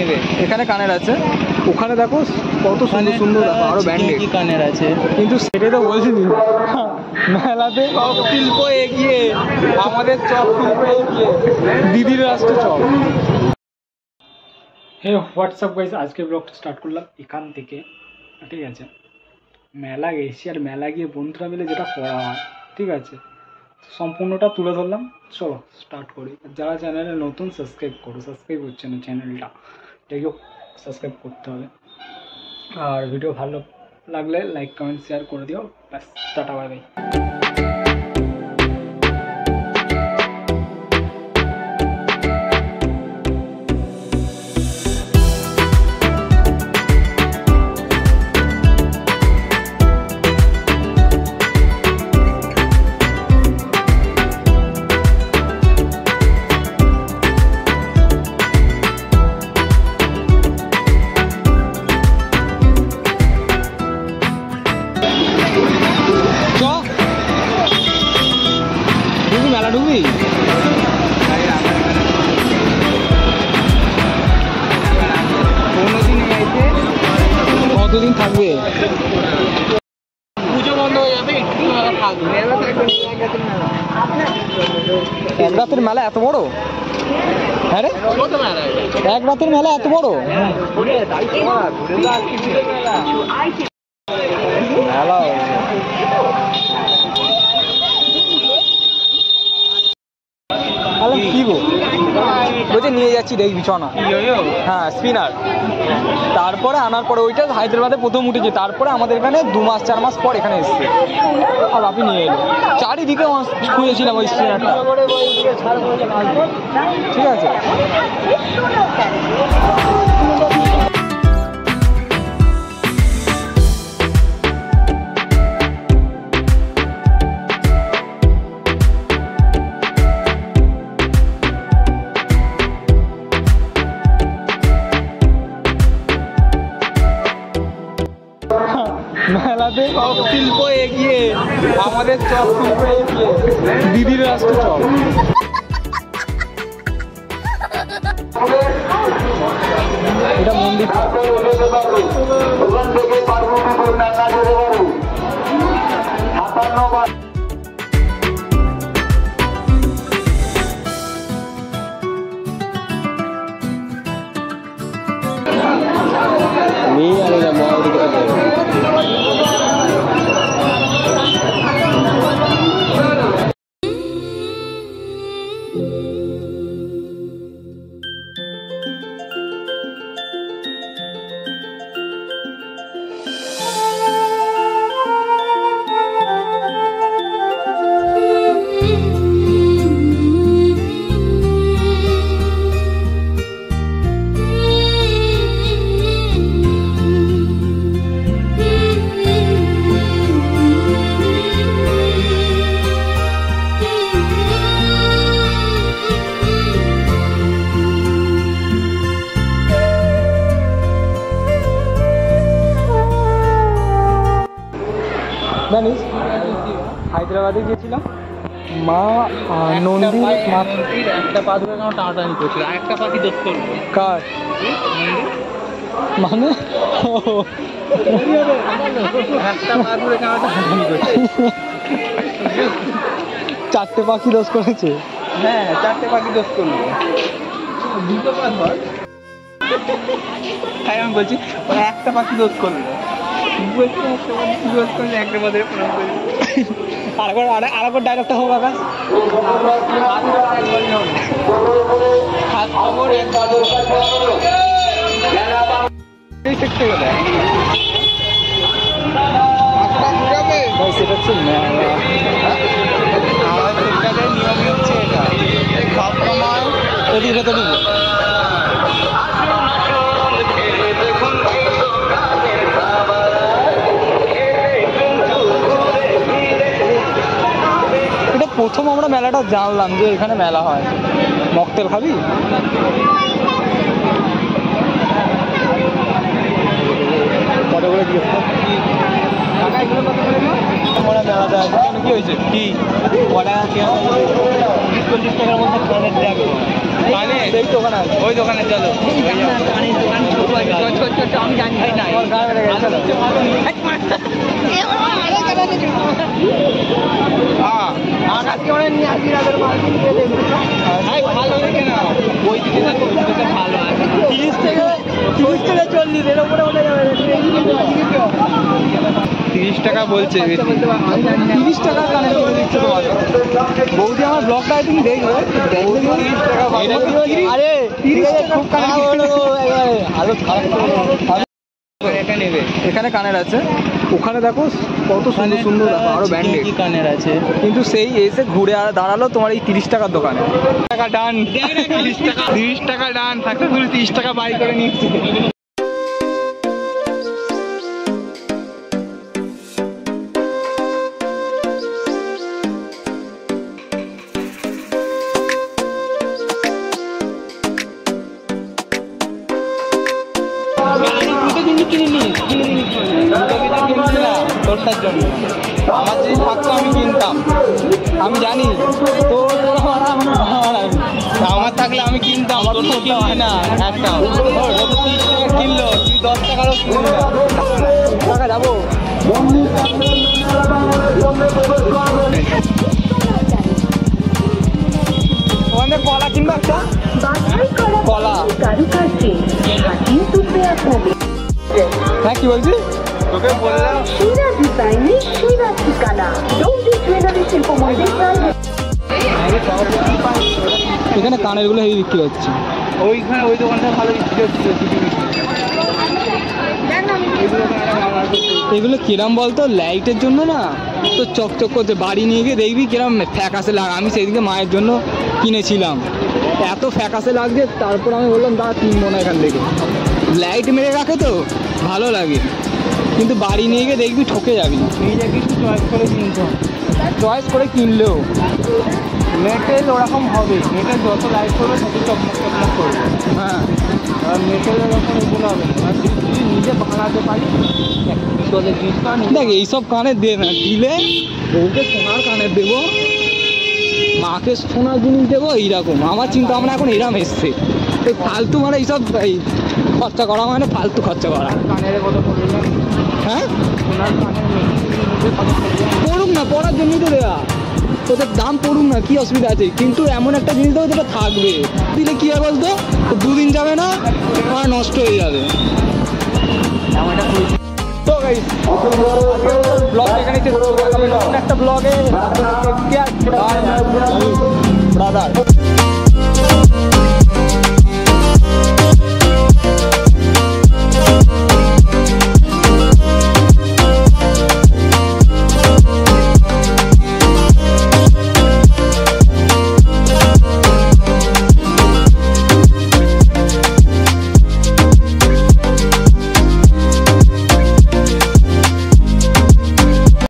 নেবে। এখানে কানের আছে, ওখানে দেখো কত সুন্দর সুন্দর আরো ব্যান্ডেড কি কানের আছে, কিন্তু সেটাই তো বলছি মেলাতে শিল্প এগিয়ে, আমাদের চপ শিল্প এগিয়ে, দিদির রাষ্ট্র চপ। হে হোয়াটসঅ্যাপ গাইস, আজকে ব্লগটা স্টার্ট করলাম এখান থেকে, ঠিক আছে। মেলা গেছি, আর মেলা গিয়ে বন্ধুরা মিলে যেটা করা হয়, ঠিক আছে, সম্পূর্ণটা তুলে ধরলাম। চলো স্টার্ট করি। যারা চ্যানেলে নতুন সাবস্ক্রাইব করো, সাবস্ক্রাইব হচ্ছে না চ্যানেলটা, এটাকেও সাবস্ক্রাইব করতে হবে। আর ভিডিও ভালো লাগলে লাইক কমেন্ট শেয়ার করে দিও। ব্যাস, টাটা বাই বাই। মেলা ঢুকবি? কতদিন থাকবে? পুজো বন্ধ হয়ে যাবে, একটু মেলা থাকবে। মেলা থাকবে, এক রাতের মেলা এত বড়? হ্যাঁ রে, এক রাতের মেলা এত বড়? মেলা কি গো বলছে নিয়ে যাচ্ছি, দেখবি চ না। হ্যাঁ, স্পিনার। তারপরে আনার পরে ওইটা হায়দ্রাবাদে প্রথম উঠেছে, তারপরে আমাদের এখানে 2-4 মাস পর এখানে এসছে, আর আপনি নিয়ে এলো। চারিদিকে খুঁজেছিলাম ওই স্পিনারটা, ঠিক আছে। মেলাতে শিল্প এগিয়ে, আমাদের চপ শিল্প এগিয়ে, দিদির রাষ্ট্র চপ। এটা মন্দির। জানিস হায়দ্রাবাদে গিয়েছিলাম, মা নন্দী একটা পা ধরে টানাটানি করছিল, একটা পাখি দোষ করলো। কার মানে? একটা পা ধরে টানাটানি করছে। 4টে পাখি দোষ করেছে। হ্যাঁ, 4টে পাখি দোষ করলো, 2টো পা ধর। তাই আমি বলছি একটা পাখি দোষ করলো, একটা পা ধরে প্রণাম করি। আরেকবার ডায়লগটা হোক আকাশ। হাত খবর একবার সেটা হচ্ছে মেলা। আমাদের নিয়মই হচ্ছে এটা, সব সময় এদিকে তো দিব। এটা প্রথম আমরা মেলাটা জানলাম যে এখানে মেলা হয়। মকটেল খাবি? কত করে জিজ্ঞেস কর। মেলাটা কি হয়েছে? কি 30-40 টাকার মধ্যে কানের দেখো, কানে সেই দোকানে ওই দোকানে চলো আমি জানি না আজকে অনেক নিয়ে আসি রাতের মার্কেট দিয়ে দেখবো ভালো দেখে না ওই দিকে ভালো আছে 30 থেকে 40 এর উপরে উঠে যাবে 30 টাকা বলছে 30 টাকা কানে করে দিচ্ছে তোমার বৌদি আমার ব্লগটা আই থিঙ্ক দেখবে 30 টাকা আরে ঠিক আছে খুব কানে হালত খারাপ এখানে কানের আছে ওখানে দেখো কত সুন্দর সুন্দর দেখো আরো ব্যান্ডেড কানের আছে কিন্তু সেই এসে ঘুরে আর দাঁড়ালো তোমার এই 30 টাকার দোকানে টাকা ডান 30 টাকা ডান থাকতে তুমি 30 টাকা বাই করে নিচ্ছি তোরটার জন্য আমার যদি থাকতো আমি কিনতাম আমি জানি তো আমার থাকলে আমি কিনতাম তোর তো কিনলি না একটা 30 টাকা কিনলো তুই 10 টাকারও কিনলি না টাকা যাবো ওখানে কলা কিনবো একটা কলা হ্যাঁ কি বলছিস তোকে বললাম সেরা ডিজাইনের সেরা ঠিকানা দৌড়ি জুয়েলারি শিল্প মন্দির এখানে কানের গুলো হেভি বিক্রি হচ্ছে ওইখানে ওই দোকানটা ভালো বিক্রি হচ্ছিল এগুলো কিরম বলতো লাইটের জন্য না তো চকচক করতে বাড়ি নিয়ে গিয়ে দেখবি কিরম ফ্যাকাসে লাগ আমি সেদিকে মায়ের জন্য কিনেছিলাম এত ফ্যাকাসে লাগছে তারপর আমি বললাম দাঁড়া কিনবো না এখান থেকে লাইট মেরে রাখে তো ভালো লাগে কিন্তু বাড়ি নিয়ে গিয়ে দেখবি ঠকে যাবি নিজে কিছু চয়েস করে কিনতে হবে চয়েস করে কিনলেও মেটেল ওরকম হবে মেটেল যত লাইট করবে তত চকমক চকমক করবে হ্যাঁ আর মেটেলের ওপর এগুলো হবে না আর তুই নিজে বানাতে পারিস তোদের জিনিসটা দেখ এইসব কানের দে না দিলে বউকে সোনার কানের দেবো মাকে সোনার জিনিস দেবো এইরকম আমার চিন্তা ভাবনা এখন এরম এসছে এই ফালতু মানে এইসব এই খরচা করা মানে ফালতু খরচা করা কানের কত পড়বে না হ্যাঁ সোনার কানের মেশিন কত পড়বে পড়ুক না পড়ার জন্যই তো দেওয়া তোদের দাম পড়ুক না কি অসুবিধা আছে কিন্তু এমন একটা জিনিস দেবো যেটা থাকবে দিলে কি হয় বলতো 2 দিন যাবে না আমার নষ্ট হয়ে যাবে তো গাইস ব্লগ এখানে শেষ করবো একটা ব্লগে ব্রাদার